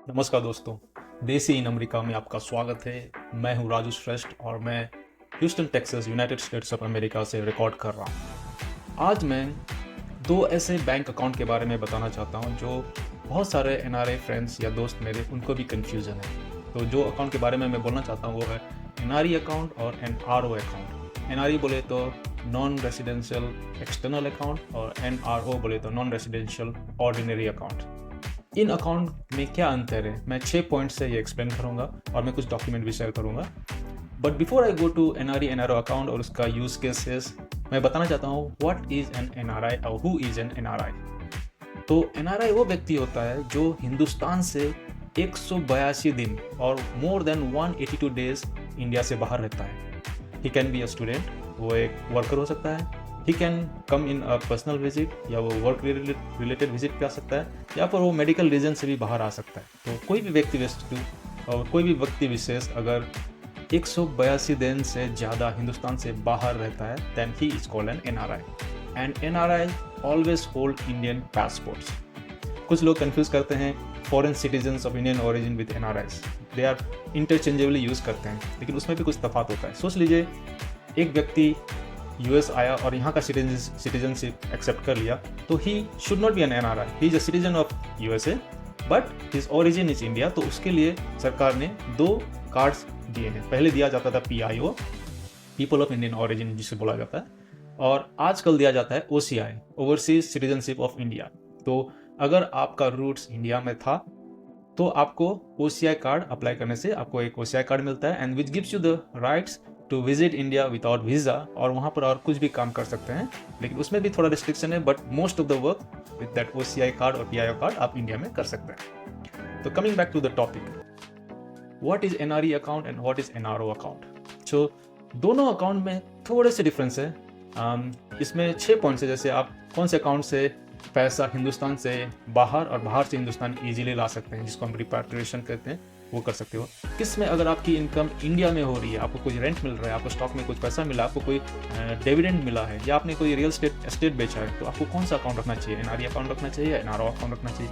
नमस्कार दोस्तों, देसी इन अमेरिका में आपका स्वागत है। मैं हूं राजू श्रेष्ठ और मैं Houston Texas United states of America से रिकॉर्ड कर रहा हूं। आज मैं दो ऐसे बैंक अकाउंट के बारे में बताना चाहता हूं जो बहुत सारे एनआरआई फ्रेंड्स या दोस्त मेरे उनको भी कन्फ्यूज़न है। तो जो अकाउंट के बारे में मैं बोलना चाहता हूं वो है एनआरई अकाउंट और एनआरओ अकाउंट। एनआरई बोले तो नॉन रेसिडेंशियल एक्सटर्नल अकाउंट और एनआरओ बोले तो नॉन रेसिडेंशियल ऑर्डिनरी अकाउंट। इन अकाउंट में क्या अंतर है, मैं 6 पॉइंट से ये एक्सप्लेन करूंगा और मैं कुछ डॉक्यूमेंट भी शेयर करूंगा। But before I go to NRE NRO account और उसका यूज केसेस, मैं बताना चाहता हूँ व्हाट इज एन एनआरआई और हु इज एन एनआरआई। तो एनआरआई वो व्यक्ति होता है जो हिंदुस्तान से 182 दिन और मोर देन 182 डेज इंडिया से बाहर रहता है। He can be a student, वो एक वर्कर हो सकता है। He can come in a personal visit या वो वर्क रिलेटेड विजिट कर सकता है, या फिर वो मेडिकल रीजन से भी बाहर आ सकता है। तो कोई भी व्यक्ति विशेष अगर 182 दिन से ज़्यादा हिंदुस्तान से बाहर रहता है then he is called an NRI. And NRI always hold Indian passports. कुछ लोग कंफ्यूज करते हैं foreign citizens of Indian origin with NRIs, they are interchangeably use करते हैं, लेकिन उसमें भी कुछ तफात होता है। सोच लीजिए एक व्यक्ति यूएस आया और यहाँ का सिटीजनशिप एक्सेप्ट कर लिया, तो he should not be an NRI, he is a citizen of USA but his origin is India. तो उसके लिए सरकार ने 2 कार्ड्स दिए हैं। पहले दिया जाता था PIO, people of Indian origin जिसे बोला जाता है, और आजकल दिया जाता है OCI, overseas citizenship of India. तो अगर आपका रूट्स इंडिया में था तो आपको ओसीआई कार्ड अप्लाई करने से आपको एक ओसीआई कार्ड मिलता है and which gives you the rights to visit India without visa, और वहाँ पर और कुछ भी काम कर सकते हैं, लेकिन उसमें भी थोड़ा रिस्ट्रिक्शन है। But most of the work with that OCI card और पीआईओ कार्ड आप इंडिया में कर सकते हैं। तो coming back to the topic, what is NRE account and what is NRO account. So दोनों अकाउंट में थोड़े से डिफरेंस है। इसमें 6 पॉइंट्स है, जैसे आप कौन से अकाउंट से पैसा हिंदुस्तान से बाहर और बाहर से हिंदुस्तान इजीली ला सकते हैं, जिसको हम रिपाट्रिएशन कहते हैं, वो कर सकते हो। किस में अगर आपकी इनकम इंडिया में हो रही है, आपको कोई रेंट मिल रहा है, आपको स्टॉक में कुछ पैसा मिला, आपको कोई डिविडेंड मिला है, या आपने कोई रियल एस्टेट बेचा है, तो आपको कौन सा अकाउंट रखना चाहिए, एनआरई अकाउंट रखना चाहिए या एनआरओ अकाउंट रखना चाहिए।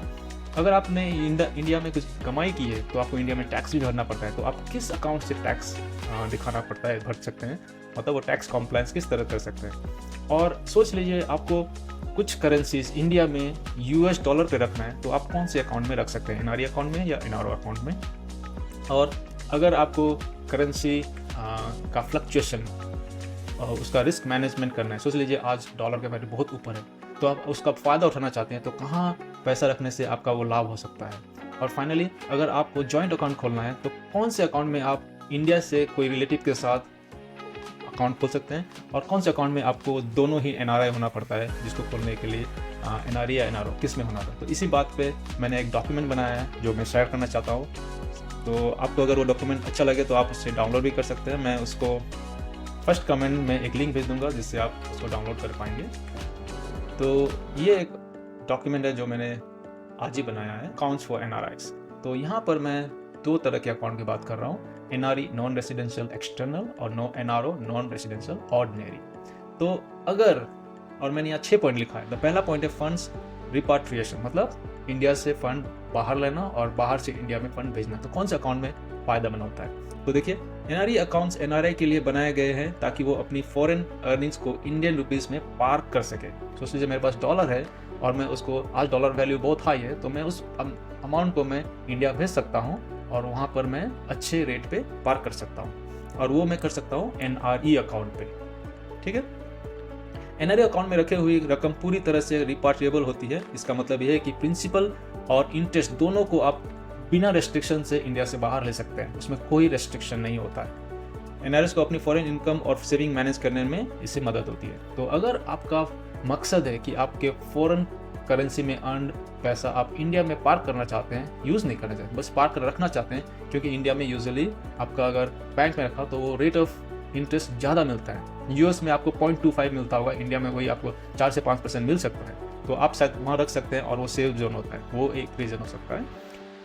अगर आपने इंडिया में कुछ कमाई की है तो आपको इंडिया में टैक्स भी भरना पड़ता है, तो आप किस अकाउंट से टैक्स दिखाना पड़ता है, भर सकते हैं, मतलब वो टैक्स कॉम्प्लायंस किस तरह कर सकते हैं। और सोच लीजिए आपको कुछ करेंसीज इंडिया में यूएस डॉलर पे रखना है, तो आप कौन से अकाउंट में रख सकते हैं, एनआरई अकाउंट में या एनआरओ अकाउंट में। और अगर आपको करेंसी का फ्लक्चुएशन और उसका रिस्क मैनेजमेंट करना है, सोच लीजिए आज डॉलर का वैल्यू बहुत ऊपर है, तो आप उसका फ़ायदा उठाना चाहते हैं, तो कहाँ पैसा रखने से आपका वो लाभ हो सकता है। और फाइनली अगर आपको जॉइंट अकाउंट खोलना है, तो कौन से अकाउंट में आप इंडिया से कोई रिलेटिव के साथ अकाउंट खोल सकते हैं, और कौन से अकाउंट में आपको दोनों ही एनआरआई होना पड़ता है, जिसको खोलने के लिए एनआरई या एनआरओ किस में होना था। तो इसी बात पे मैंने एक डॉक्यूमेंट बनाया है जो मैं शेयर करना चाहता हूँ। तो आपको अगर वो डॉक्यूमेंट अच्छा लगे तो आप उससे डाउनलोड भी कर सकते हैं। मैं उसको फर्स्ट कमेंट में एक लिंक भेज दूंगा जिससे आप उसको डाउनलोड कर पाएंगे। तो ये एक डॉक्यूमेंट है जो मैंने आज ही बनाया है, अकाउंट्स फॉर एनआरआईज। तो यहाँ पर मैं 2 तरह के अकाउंट की बात कर रहा हूँ, एनआरई नॉन रेसिडेंशियल एक्सटर्नल और एनआरओ नॉन रेसिडेंशियल ऑर्डिनरी। तो अगर, और मैंने यहाँ 6 पॉइंट लिखा है। तो पहला पॉइंट है फंड्स रिपाट्रिएशन, मतलब इंडिया से फंड बाहर लेना और बाहर से इंडिया में फंड भेजना। तो कौन से अकाउंट में फायदेमंद होता है, तो देखिए एनआरई अकाउंट्स एनआरआई के लिए बनाए गए हैं ताकि वो अपनी फॉरेन अर्निंग्स को इंडियन रुपीस में पार्क कर सके। सोच लीजिए मेरे पास डॉलर है और मैं उसको, आज डॉलर वैल्यू बहुत हाई है, तो मैं उस अमाउंट को मैं इंडिया भेज सकता हूँ और वहाँ पर मैं अच्छे रेट पे पार्क कर सकता हूँ, और वो मैं कर सकता हूँ एनआरई अकाउंट पे। ठीक है, एनआरई अकाउंट में रखे हुई रकम पूरी तरह से रिपाट्रिएबल होती है। इसका मतलब यह है कि प्रिंसिपल और इंटरेस्ट दोनों को आप बिना रेस्ट्रिक्शन से इंडिया से बाहर ले सकते हैं, उसमें कोई रेस्ट्रिक्शन नहीं होता है। एनआरआईज को अपनी फॉरेन इनकम और सेविंग मैनेज करने में इससे मदद होती है। तो अगर आपका मकसद है कि आपके फॉरेन करेंसी में अर्न पैसा आप इंडिया में पार्क करना चाहते हैं, यूज़ नहीं करना चाहते, बस पार्क कर रखना चाहते हैं, क्योंकि इंडिया में यूजुअली आपका अगर बैंक में रखा तो वो रेट ऑफ इंटरेस्ट ज़्यादा मिलता है। यूएस में आपको 0.25 मिलता होगा, इंडिया में वही आपको 4 से 5% मिल सकता है, तो आप शायद वहाँ रख सकते हैं और वो सेफ जोन होता है, वो एक रीज़न हो सकता है।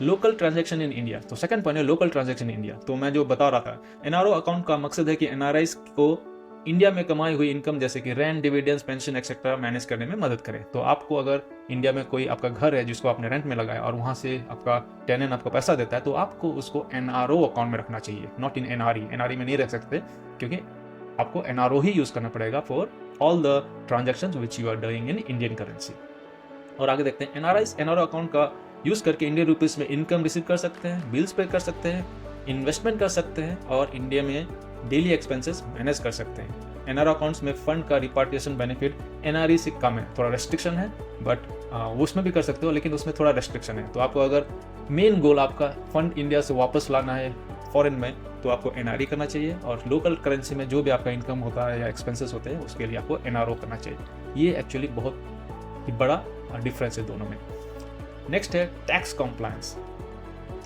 लोकल ट्रांजैक्शन इन इंडिया, तो सेकंड पॉइंट है लोकल ट्रांजैक्शन इन इंडिया। तो मैं जो बता रहा था, एनआरओ अकाउंट का मकसद है कि एनआरआईज को इंडिया में कमाई हुई इनकम जैसे कि rent, dividends, pension etcetera manage करने में मदद करे। तो आपको अगर इंडिया में कोई आपका घर है जिसको आपने रेंट में लगाया और वहाँ से आपका टेनेंट आपको पैसा देता है, तो आपको उसको NRO अकाउंट में रखना चाहिए, नॉट इन NRE में नहीं रख सकते, क्योंकि आपको NRO ही यूज़ करना पड़ेगा for all the transactions which you are doing in Indian currency. और आगे देखते हैं, NRO अकाउंट का यूज़ करके इंडियन रुपीज़ में इनकम रिसीव कर सकते हैं, बिल्स पे कर सकते हैं, इन्वेस्टमेंट कर सकते हैं और इंडिया में डेली एक्सपेंसेस मैनेज कर सकते हैं। NRO अकाउंट्स में फंड का रिपार्टिशन बेनिफिट NRE से कम है, थोड़ा रेस्ट्रिक्शन है, बट वो उसमें भी कर सकते हो, लेकिन उसमें थोड़ा रेस्ट्रिक्शन है। तो आपको अगर मेन गोल आपका फंड इंडिया से वापस लाना है फॉरेन में, तो आपको NRE करना चाहिए, और लोकल करेंसी में जो भी आपका इनकम होता है या एक्सपेंसेस होते हैं उसके लिए आपको NRO करना चाहिए। ये एक्चुअली बहुत ही बड़ा डिफरेंस है दोनों में। नेक्स्ट है टैक्स कॉम्प्लायंस।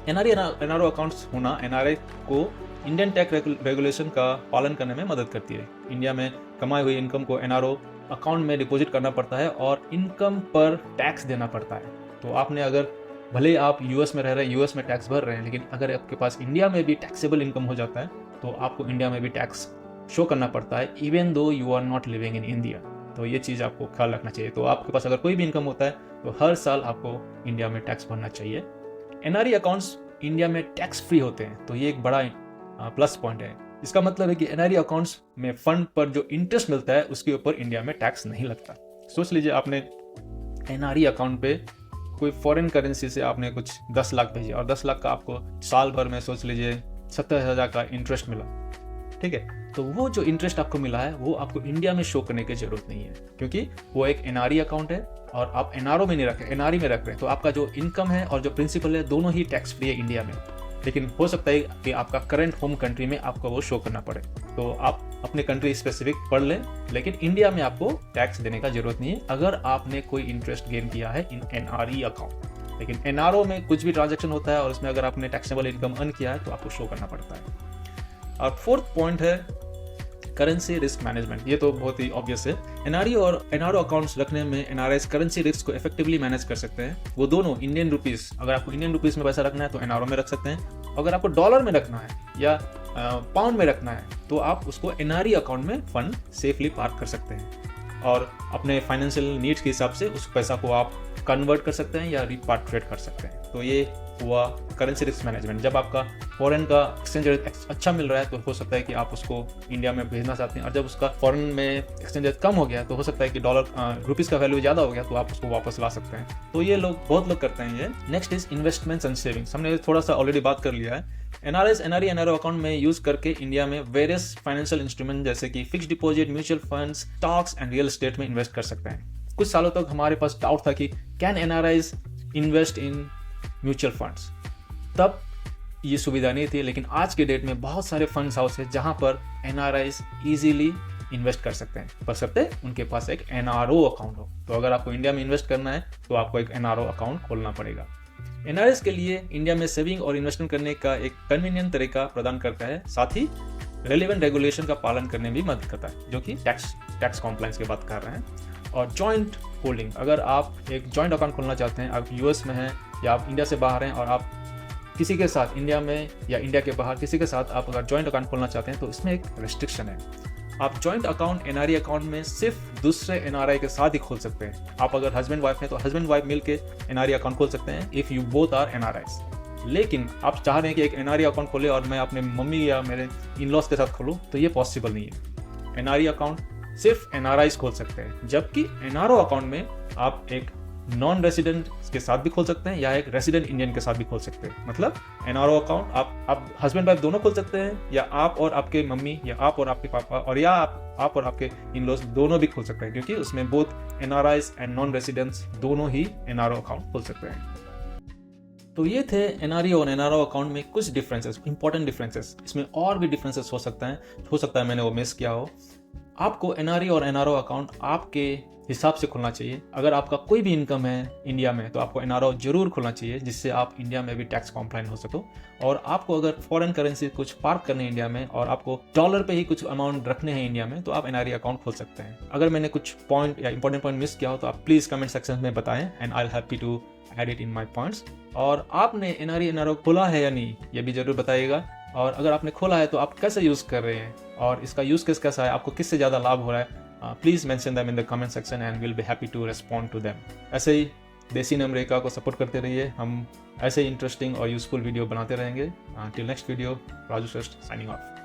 NRO अकाउंट्स होना NRI को इंडियन टैक्स रेगुलेशन का पालन करने में मदद करती है। इंडिया में कमाई हुई इनकम को NRO अकाउंट में डिपॉजिट करना पड़ता है और इनकम पर टैक्स देना पड़ता है। तो आपने अगर भले आप US में रह रहे हैं, US में टैक्स भर रहे हैं, लेकिन अगर आपके पास इंडिया में भी टैक्सेबल इनकम हो जाता है तो आपको इंडिया में भी टैक्स शो करना पड़ता है, even though you are not living in India. तो ये चीज़ आपको ख्याल रखना चाहिए। तो आपके पास अगर कोई भी इनकम होता है तो हर साल आपको इंडिया में टैक्स भरना चाहिए। NRE अकाउंट्स इंडिया में टैक्स फ्री होते हैं, तो ये एक बड़ा प्लस पॉइंट है। इसका मतलब है कि NRE अकाउंट्स में फंड पर जो इंटरेस्ट मिलता है उसके ऊपर इंडिया में टैक्स नहीं लगता। सोच लीजिए आपने NRE अकाउंट पे कोई फॉरेन करेंसी से आपने कुछ 10 लाख भेजे और 10 लाख का आपको साल भर में सोच लीजिए 70,000 का इंटरेस्ट मिला, ठीक है। तो वो जो इंटरेस्ट आपको मिला है वो आपको इंडिया में शो करने की जरूरत नहीं है, क्योंकि वो एक NRE अकाउंट है और आप NRO में नहीं रख रहे, NRE में रख रहे हैं। तो आपका जो इनकम है और जो प्रिंसिपल है दोनों ही टैक्स फ्री है इंडिया में। लेकिन हो सकता है कि आपका करंट होम कंट्री में आपको वो शो करना पड़े, तो आप अपने कंट्री स्पेसिफिक पढ़ लें, लेकिन इंडिया में आपको टैक्स देने का जरूरत नहीं है अगर आपने कोई इंटरेस्ट गेन किया है इन NRE अकाउंट। लेकिन NRO में कुछ भी ट्रांजेक्शन होता है और उसमें अगर आपने टैक्सेबल इनकम अर्न किया है तो आपको शो करना पड़ता है। और फोर्थ पॉइंट है करेंसी रिस्क मैनेजमेंट। ये तो बहुत ही ऑब्वियस है। NRE और NRO अकाउंट्स रखने में NRIs करेंसी रिस्क को इफेक्टिवली मैनेज कर सकते हैं। वो दोनों इंडियन रुपीस, अगर आपको इंडियन रुपीस में पैसा रखना है तो NRO में रख सकते हैं, अगर आपको डॉलर में रखना है या पाउंड में रखना है तो आप उसको NRE अकाउंट में फंड सेफली पार्क कर सकते हैं और अपने फाइनेंशियल नीड्स के हिसाब से उस पैसा को आप कन्वर्ट कर सकते हैं या रिपाट्रिएट कर सकते हैं। तो ये हुआ करेंसी रिस्क मैनेजमेंट। जब आपका फॉरेन का एक्सचेंज रेट अच्छा मिल रहा है तो हो सकता है कि आप उसको इंडिया में भेजना चाहते हैं, और जब उसका फॉरेन में एक्सचेंज रेट कम हो गया तो हो सकता है कि रुपीस का वैल्यू ज़्यादा हो गया तो आप उसको वापस ला सकते हैं। तो ये बहुत लोग करते हैं ये। Next is investments and savings. हमने थोड़ा सा ऑलरेडी बात कर लिया है। NRIs NRE NRO अकाउंट में यूज करके इंडिया में वेरियस फाइनेंशियल इंस्ट्रूमेंट जैसे कि fix deposit, mutual funds, stocks and real estate में इन्वेस्ट कर सकते हैं। कुछ सालों तक हमारे पास डाउट था कि can NRIs invest in mutual funds, तब ये सुविधा नहीं थी। लेकिन आज के डेट में बहुत सारे फंड्स हाउस है जहां पर NRIs इजीली इन्वेस्ट कर सकते हैं, बशर्ते उनके पास एक NRO अकाउंट हो। तो अगर आपको इंडिया में इन्वेस्ट करना है तो आपको एक NRO अकाउंट खोलना पड़ेगा। NRIs के लिए इंडिया में सेविंग और इन्वेस्टमेंट करने का एक कन्वीनियंट तरीका प्रदान करता है, साथ ही रेलिवेंट रेगुलेशन का पालन करने में भी मदद करता है, जो कि टैक्स कॉम्प्लायंस की बात कर रहे हैं। और जॉइंट होल्डिंग, अगर आप एक जॉइंट अकाउंट खोलना चाहते हैं, आप US में हैं या आप इंडिया से बाहर हैं और आप किसी के साथ इंडिया में या इंडिया के बाहर किसी के साथ आप अगर जॉइंट अकाउंट खोलना चाहते हैं तो इसमें एक रेस्ट्रिक्शन है। आप जॉइंट अकाउंट NRE अकाउंट में सिर्फ दूसरे NRI के साथ ही खोल सकते हैं। आप अगर हस्बैंड वाइफ हैं तो हस्बैंड वाइफ मिलके NRE अकाउंट खोल सकते हैं if you both are NRIs। लेकिन आप चाह रहे हैं कि एक NRE अकाउंट खोले और मैं अपने मम्मी या मेरे इन-लॉज के साथ खोलूँ, तो ये पॉसिबल नहीं है। NRE अकाउंट सिर्फ NRIs खोल सकते हैं, जबकि NRO अकाउंट में आप एक नॉन रेसिडेंट के साथ भी खोल सकते हैं या एक रेसिडेंट इंडियन के साथ भी खोल सकते हैं। मतलब NRO अकाउंट आप हस्बैंड वाइफ दोनों खोल सकते हैं, या आप और आपके मम्मी, या आप और आपके पापा, और या आप और आपके इन-लॉज दोनों भी खोल सकते हैं, क्योंकि उसमें both NRIs and non residents दोनों ही NRO अकाउंट खोल सकते हैं। तो ये थे NRE और NRO अकाउंट में कुछ डिफरेंसेस, इंपॉर्टेंट डिफरेंसेस। इसमें और भी डिफरेंसेस हो सकता है मैंने वो मिस किया हो। आपको NRE और NRO अकाउंट आपके हिसाब से खोलना चाहिए। अगर आपका कोई भी इनकम है इंडिया में तो आपको NRO जरूर खोलना चाहिए, जिससे आप इंडिया में भी टैक्स कॉम्प्लायंट हो सको। और आपको अगर फॉरेन करेंसी कुछ पार्क करने इंडिया में और आपको डॉलर पे ही कुछ अमाउंट रखने हैं इंडिया में, तो आप NRE अकाउंट खोल सकते हैं। अगर मैंने कुछ पॉइंट या इंपॉर्टेंट पॉइंट मिस किया हो तो आप प्लीज़ कमेंट सेक्शन में बताएं and I will happy to add it in my points. और आपने NRE NRO खोला है या नहीं ये भी जरूर बताइएगा। और अगर आपने खोला है तो आप कैसे यूज़ कर रहे हैं और इसका यूज़ केस कैसा है, आपको किससे ज़्यादा लाभ हो रहा है, please mention them in the comment section and will be happy to respond to them. ऐसे ही देसी इन अमेरिका को सपोर्ट करते रहिए, हम ऐसे इंटरेस्टिंग और यूजफुल वीडियो बनाते रहेंगे। टिल नेक्स्ट वीडियो, राजू श्रेष्ठ साइनिंग ऑफ।